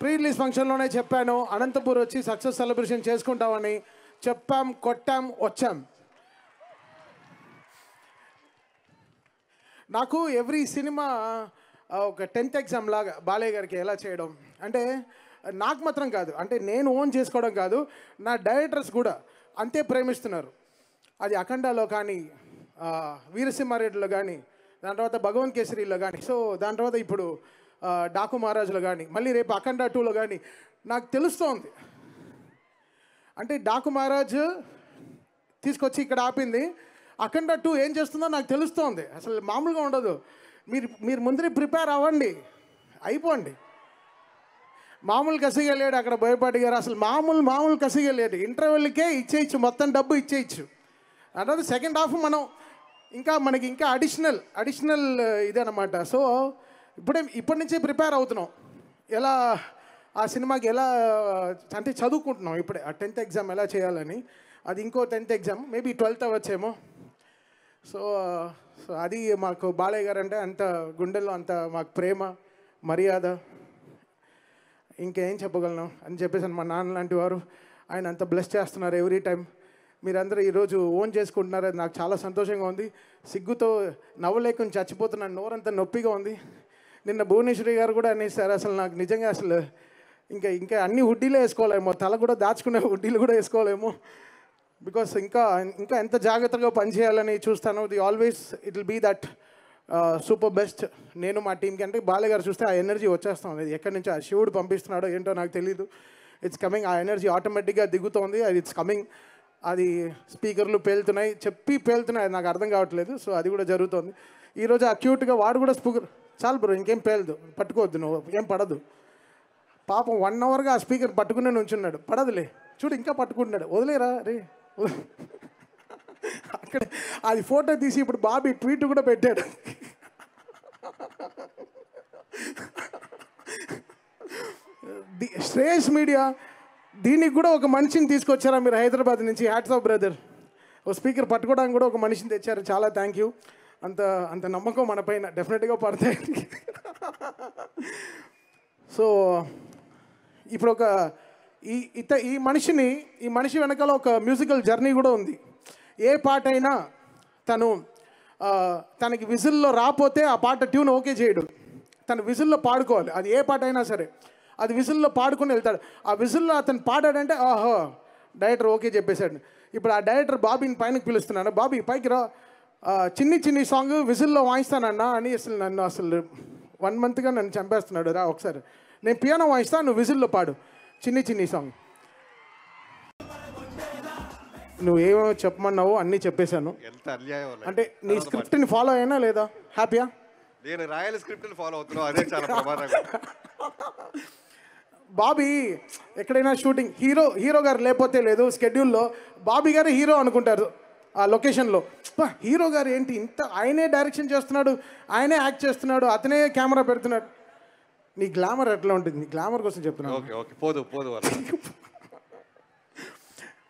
Pre release ఫంక్షన్లోనే చెప్పాను, అనంతపూర్ వచ్చి success celebration చేసుకుంటామని. చెప్పాం, కొట్టాం, వచ్చాం. నాకు ఎవ్రీ సినిమా ఒక 10th ఎగ్జామ్ లాగా బాలయ్య గారికి ఎలా చేయడం అంటే, నాకు మాత్రం కాదు, అంటే నేను ఓన్ చేసుకోవడం కాదు, నా డైరెక్టర్స్ కూడా అంతే ప్రేమిస్తున్నారు. అది అఖండాలో కానీ, వీరసింహారెడ్డిలో కానీ, దాని తర్వాత భగవంత్ కేసరిలో కానీ, సో దాని తర్వాత ఇప్పుడు డాకు మహారాజులో కానీ, మళ్ళీ రేపు అఖండ 2లో కానీ నాకు తెలుస్తోంది. అంటే డాకు మహారాజు తీసుకొచ్చి ఇక్కడ ఆపింది, అఖండ 2 ఏం చేస్తుందో నాకు తెలుస్తోంది. అసలు మామూలుగా ఉండదు. మీరు ముందరే ప్రిపేర్ అవ్వండి, అయిపోండి. మామూలు కసిగా లేడు అక్కడ బోయపాటి గారు, అసలు మామూలు కసిగా లేడు. ఇంటర్వెల్కే ఇచ్చేయచ్చు, మొత్తం డబ్బు ఇచ్చేయచ్చు. అంటే సెకండ్ హాఫ్ మనం మనకి ఇంకా అడిషనల్ ఇదన్నమాట. సో ఇప్పటి నుంచే ప్రిపేర్ అవుతున్నాం, ఎలా ఆ సినిమాకి ఎలా అంటే చదువుకుంటున్నాం ఇప్పుడే. ఆ 10th ఎగ్జామ్ ఎలా చేయాలని, అది ఇంకో 10th exam, maybe 12th అవ్వచ్చేమో. So అది మాకు బాలయ్య గారు అంటే అంత గుండెల్లో అంత మాకు ప్రేమ, మర్యాద, ఇంకేం చెప్పగలను అని చెప్పేసి మా నాన్న లాంటి వారు, ఆయన అంత బ్లెస్ చేస్తున్నారు ఎవ్రీ టైం. మీరందరూ ఈరోజు ఓన్ చేసుకుంటున్నారు, అది నాకు చాలా సంతోషంగా ఉంది. సిగ్గుతో నవ్వలేకుండా చచ్చిపోతున్నాను, నోరంతా నొప్పిగా ఉంది. నిన్న భువనేశ్వరి గారు కూడా అనేసారు, అసలు నాకు నిజంగా అసలు ఇంకా అన్ని హుడ్డీలే వేసుకోలేమో, తల కూడా దాచుకునే హుడ్డీలు కూడా వేసుకోలేమో. బికాస్ ఇంకా ఎంత జాగ్రత్తగా పనిచేయాలని చూస్తాను. Always it will be that super best. నేను మా టీంకి అంటే బాలయ్య గారు చూస్తే ఆ ఎనర్జీ వచ్చేస్తాం. అది ఎక్కడి నుంచి ఆ శివుడు పంపిస్తున్నాడో ఏంటో నాకు తెలీదు. ఇట్స్ కమింగ్, ఆ ఎనర్జీ ఆటోమేటిక్గా దిగుతోంది. అది ఇట్స్ కమింగ్. అది స్పీకర్లు పేలుతున్నాయి, పేలుతున్నాయి, అది నాకు అర్థం కావట్లేదు. సో అది కూడా జరుగుతుంది. ఈరోజు ఆ క్యూట్గా వాడు కూడా స్పీకర్, చాలు బ్రో ఇంకేం పేలదు, పట్టుకోవద్దు, నువ్వు ఏం పడదు. పాపం 1 అవర్గా ఆ స్పీకర్ పట్టుకునే నుంచున్నాడు, పడదులే, చూడు ఇంకా పట్టుకుంటున్నాడు, వదిలేరా రే. అక్కడ అది ఫోటో తీసి ఇప్పుడు బాబీ ట్వీట్ కూడా పెట్టాడు. శ్రేయస్ మీడియా దీనికి కూడా ఒక మనిషిని తీసుకొచ్చారా మీరు హైదరాబాద్ నుంచి? Hats off brother. ఓ స్పీకర్ పట్టుకోవడానికి కూడా ఒక మనిషిని తెచ్చారు, చాలా థ్యాంక్ యూ. అంత నమ్మకం మన పైన డెఫినెట్గా పడతాయి. సో ఇప్పుడు ఈ మనిషి వెనకాల ఒక మ్యూజికల్ జర్నీ కూడా ఉంది. ఏ పాట అయినా తనకి విజిల్లో రాపోతే ఆ పాట ట్యూన్ ఓకే చేయడు, తను విజిల్లో పాడుకోవాలి. అది ఏ పాట అయినా సరే అది విజిల్లో పాడుకుని వెళ్తాడు. ఆ విజిల్లో అతను పాడాడంటే ఆహో డైరెక్టర్ ఓకే చెప్పేశాడు. ఇప్పుడు ఆ డైరెక్టర్ బాబీని పైనకి పిలుస్తున్నాను, బాబీ పైకి రా, చిన్ని సాంగ్ విజిల్లో వాయిస్తానన్నా అని నన్ను 1 మంత్గా నన్ను చంపేస్తున్నాడు. రా ఒకసారి, నేను పియానో వాయిస్తా, నువ్వు విజిల్లో పాడు చిన్ని సాంగ్. నువ్వేమో చెప్పమన్నావు అన్నీ చెప్పేశాను. ఎంత అన్యాయం అంటే నీ స్క్రిప్ట్ని ఫాలో అయినా లేదా? హ్యాపీయా? నేను రాయల్ స్క్రిప్ట్ని ఫాలో అవుతున్నావు, అదే చాలా ప్రమాదంగా. బాబీ ఎక్కడైనా షూటింగ్ హీరో గారు లేకపోతే లేదు స్కెడ్యూల్లో, బాబీ గారు హీరో అనుకుంటారు ఆ లొకేషన్లో. హీరో గారు ఏంటి ఇంత, ఆయనే డైరెక్షన్ చేస్తున్నాడు, ఆయనే యాక్ట్ చేస్తున్నాడు, అతనే కెమెరా పెడుతున్నాడు. నీ గ్లామర్ ఎట్లా ఉంటుంది? నీ గ్లామర్ కోసం చెప్తున్నాను. ఓకే పోదు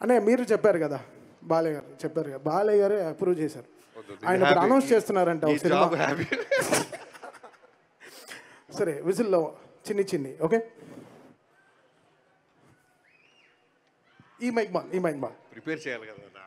అంటే మీరు చెప్పారు కదా, బాలయ్య గారు చెప్పారు కదా, బాలయ్య గారే అప్రూవ్ చేశారు. ఆయన ఇప్పుడు అనౌన్స్ చేస్తున్నారంట సినిమా. సరే విజిల్లో చిన్ని ఓకే. ఈ మైక్ బాల్ ప్రిపేర్ చేయాలి కదా.